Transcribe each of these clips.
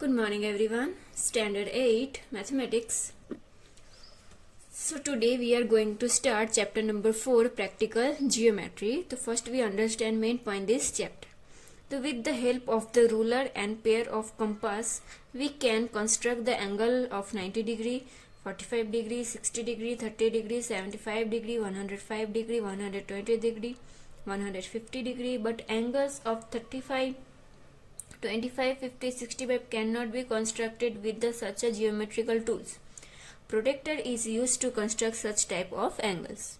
Good morning everyone. Standard 8 Mathematics. So today we are going to start chapter number 4 Practical Geometry. So first we understand main point this chapter. So with the help of the ruler and pair of compass, we can construct the angle of 90 degree, 45 degree, 60 degree, 30 degree, 75 degree, 105 degree, 120 degree, 150 degree, but angles of 35, 25, 50, 65 cannot be constructed with such a geometrical tools. Protractor is used to construct such type of angles.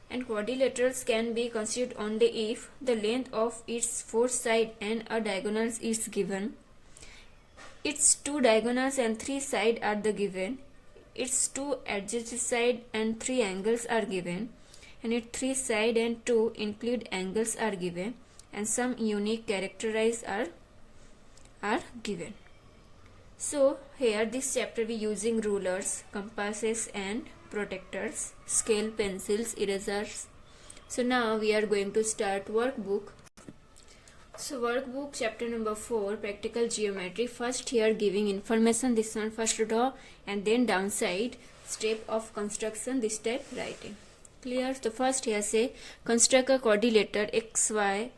And quadrilaterals can be considered only if the length of its four sides and a diagonal is given. Its two diagonals and three sides are the given. Its two adjacent sides and three angles are given. And its three sides and two include angles are given. And some unique characteristics are given. So here this chapter we using rulers, compasses and protractors, scale, pencils, erasers. So now we are going to start workbook. So workbook chapter number 4 Practical Geometry. First here giving information, this one first draw and then downside step of construction, this step writing. Clear? So first here say construct a quadrilateral XY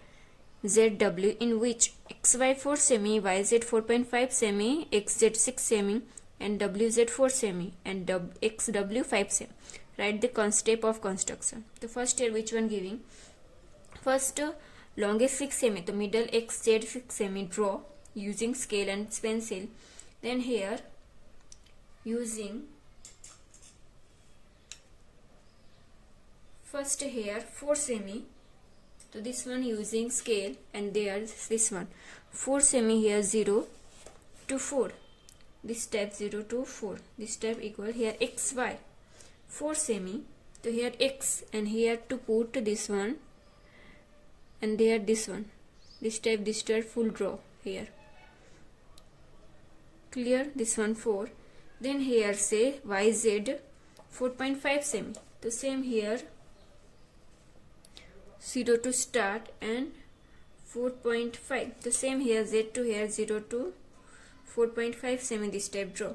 ZW in which XY 4 semi, YZ 4.5 semi, XZ 6 semi and WZ 4 semi and XW 5 semi. Write the step of construction. The first here which one giving? First longest 6 semi, the middle XZ 6 semi draw using scale and pencil. Then here using first here 4 semi. So this one using scale and there's this one 4 semi here 0 to 4. This step 0 to 4. This step equal here XY 4 semi. So here X and here to put this one and there this one. This step full draw here. Clear? This one 4. Then here say YZ 4.5 semi. The same here 0 to start and 4.5. The same here Z to here 0 to 4.5 semi, this step draw.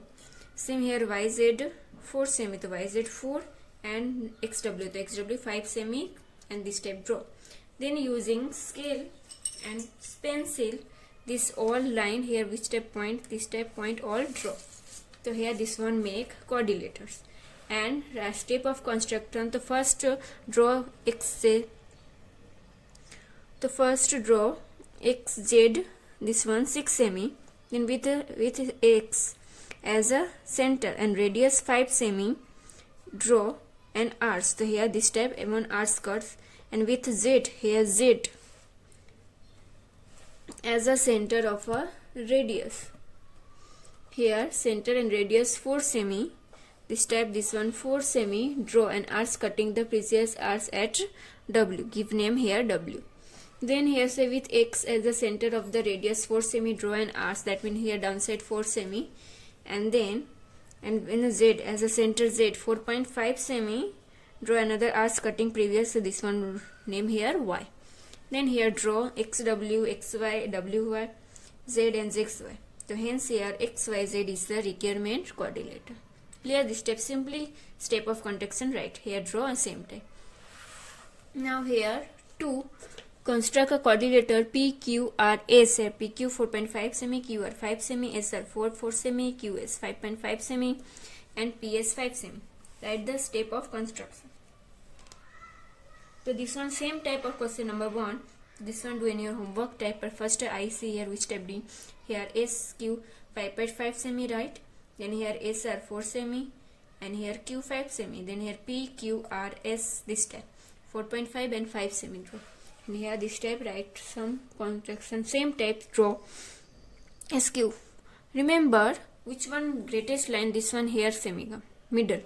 Same here YZ 4 semi, the YZ 4 and XW, the XW 5 semi and this step draw. Then using scale and pencil, this all line here which step point, this step point all draw. So here this one make quadrilaters. And step of construction, the first draw XZ. The first draw XZ, this one 6 semi, then with X as a center and radius 5 semi, draw an arc. So here this type one arc curves and with Z, here Z as a center of a radius. Here center and radius 4 semi, this type this one 4 semi, draw an arc cutting the previous arc at W. Give name here W. Then here say with X as the center of the radius 4 semi, draw an arc, that means here downside 4 semi, and then in Z as a center Z 4.5 semi, draw another arc cutting previous, so this one name here Y. Then here draw XW, XY, WY, Z and ZY. So hence here XYZ is the requirement quadrilateral. Clear? This step simply step of construction, right? Here draw and same time. Now here 2. Construct a quadrilateral PQRS. PQ 4.5 semi, QR 5 semi, SR 4 semi, QS 5.5 semi and PS 5 semi. Write the step of construction. So this one same type of question number 1. This one do in your homework type, but first I see here which step D. Here SQ 5.5 semi, right? Then here SR 4 semi and here Q 5 semi. Then here PQRS, this type 4.5 and 5 semi draw. And here this type write some construction, same type draw SQ. Remember which one greatest line, this one here semi middle.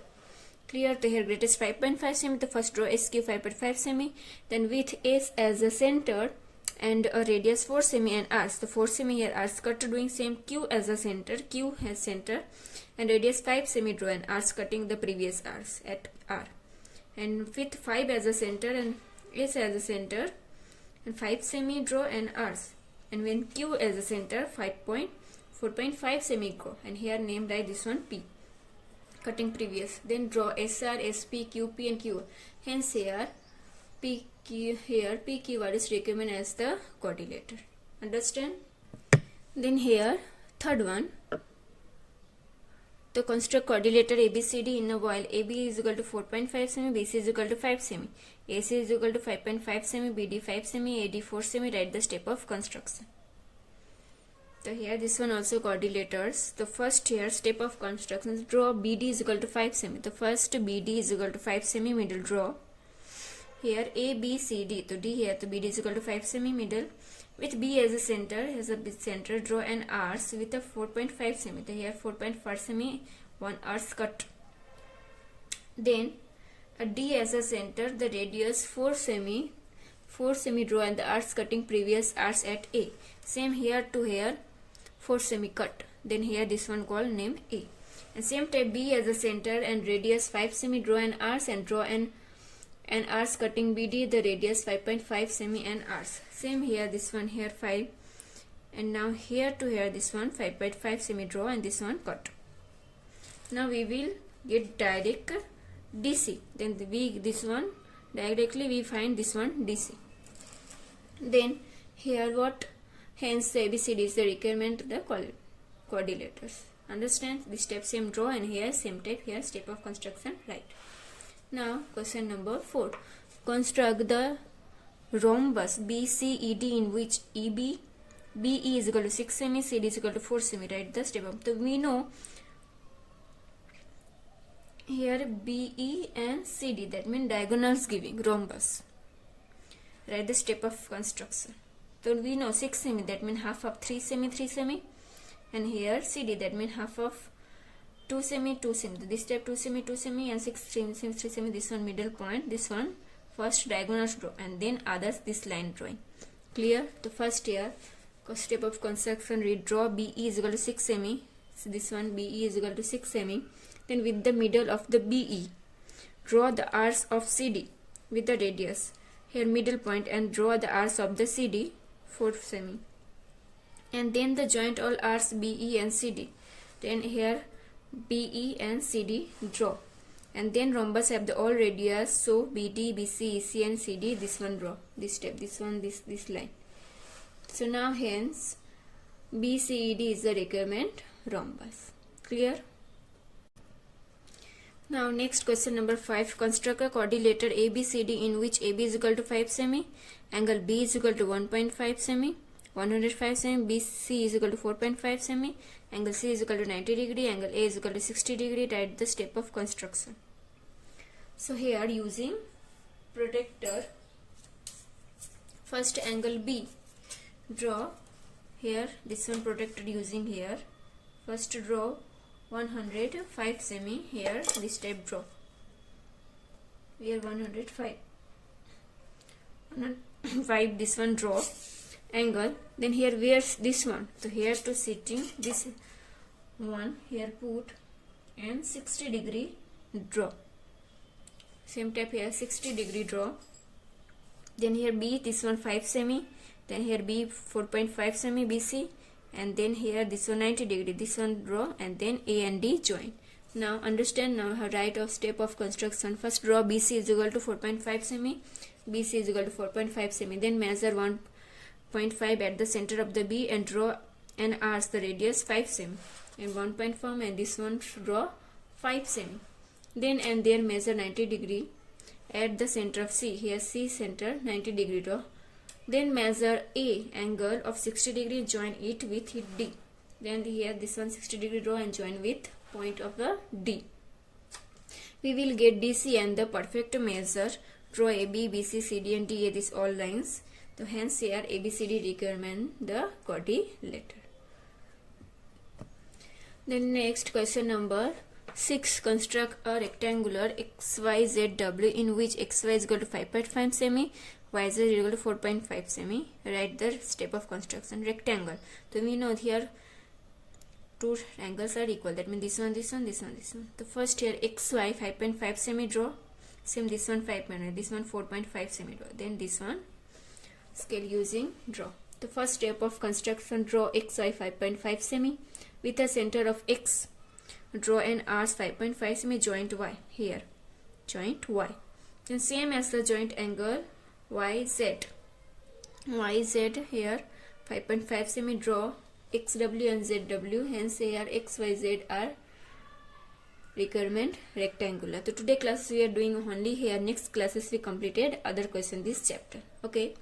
Clear? To here greatest 5.5 semi, the first draw SQ 5.5 semi, then with S as a center and a radius 4 semi and arc. The 4 semi here arc cut doing same, Q as a center, Q has center and radius 5 semi, draw an arc cutting the previous arc at R. And with 5 as a center and S as a center and 5 semi, draw an arc and when Q as a center 5.5 4.5 semi draw, and here name like this one P, cutting previous. Then draw SR, SP, QP and QR. Hence here PQR is recommended as the coordinator. Understand? Then here third one, to construct coordinator ABCD in a while AB is equal to 4.5 semi, BC is equal to 5 semi, AC is equal to 5.5 semi, BD 5 semi, AD 4 semi. Write the step of construction. So here this one also coordinators. The first here step of construction, draw BD is equal to 5 semi. The first BD is equal to 5 semi, middle draw. Here A, B, C, D. So D here, so BD is equal to 5 semi, middle. With B as a center, draw an arc with a 4.5 semi. So here 4.5 semi, one arc cut. Then a D as a center, the radius 4 semi draw, and the arc cutting previous arc at A. Same here to here, 4 semi cut. Then here this one called name A. And same type B as a center and radius 5 semi, draw an arc and draw an arc cutting BD, the radius 5.5 semi and arc. Same here, this one here 5, and now here to here this one 5.5 semi draw, and this one cut. Now we will get direct DC. Then this one directly we find this one DC. Then here what? Hence ABCD is the requirement of the coordinators. Understand? This step same draw, and here same type, here step of construction, right? Now question number 4. Construct the rhombus BCED in which BE is equal to 6 semi, CD is equal to 4 semi. Write the step up. So we know here BE and CD, that means diagonals giving rhombus. Write the step of construction. So we know 6 semi, that means half of 3 semi, and here CD, that means half of 2 semi. This step 2 semi, and 6 semi, 3 semi. This one middle point, this one first diagonal draw, and then others this line drawing. Clear? The first here step of construction, read draw BE is equal to 6 semi. So this one BE is equal to 6 semi. Then with the middle of the BE, draw the arcs of CD with the radius here middle point, and draw the arcs of the CD 4 semi. And then the joint all arcs BE and CD. Then here BE and CD draw, and then rhombus have the all radius, so BD, BC, EC and CD, this one draw, this step, this one, this line. So now hence BCED is the requirement rhombus. Clear? Now next question number 5. Construct a coordinator ABCD in which AB is equal to 5 semi, angle B is equal to 1.5 semi, 105 semi, BC is equal to 4.5 semi, angle C is equal to 90 degree, angle A is equal to 60 degree. Write the step of construction. So here using protractor, first angle B, draw here this one protractor using here, first draw 105 semi, here this type draw, here 105 this one draw angle. Then here where's this one, so here to sitting this one here put, and 60 degree draw, same type here 60 degree draw. Then here B, this one 5 semi, then here B 4.5 semi BC, and then here this one 90 degree, this one draw, and then A and D join. Now understand, now her right of step of construction. First draw BC is equal to 4.5 semi, BC is equal to 4.5 semi, then measure 1.5 at the center of the B and draw an arc, the radius 5 semi, and 1.5, and this one draw 5 semi. Then and there measure 90 degree at the center of C, here C center 90 degree draw. Then measure A angle of 60 degree, join it with D. Then here this one 60 degree draw and join with point of the D. We will get DC and the perfect measure. Draw AB, BC, CD and DA, these all lines. So hence here ABCD requirement the coordinator. Then next question number 6. Construct a rectangular XYZW in which XY is equal to 5.5 semi, YZ is equal to 4.5 semi. Write the step of construction. Rectangle. So we know here two angles are equal. That means this one, this one, this one, this one. The first here XY 5.5 semi draw. Same this one 5.5, this one 4.5 semi draw. Then this one scale using draw. The first step of construction, draw xy 5.5 semi with a center of x. Draw an arc 5.5 semi joint y here. Joint y. Then same as the joint angle YZ. YZ here 5.5 semi, draw XW and ZW. Hence here XYZ are requirement rectangular. So today class we are doing only here. Next classes we completed other question this chapter. Okay.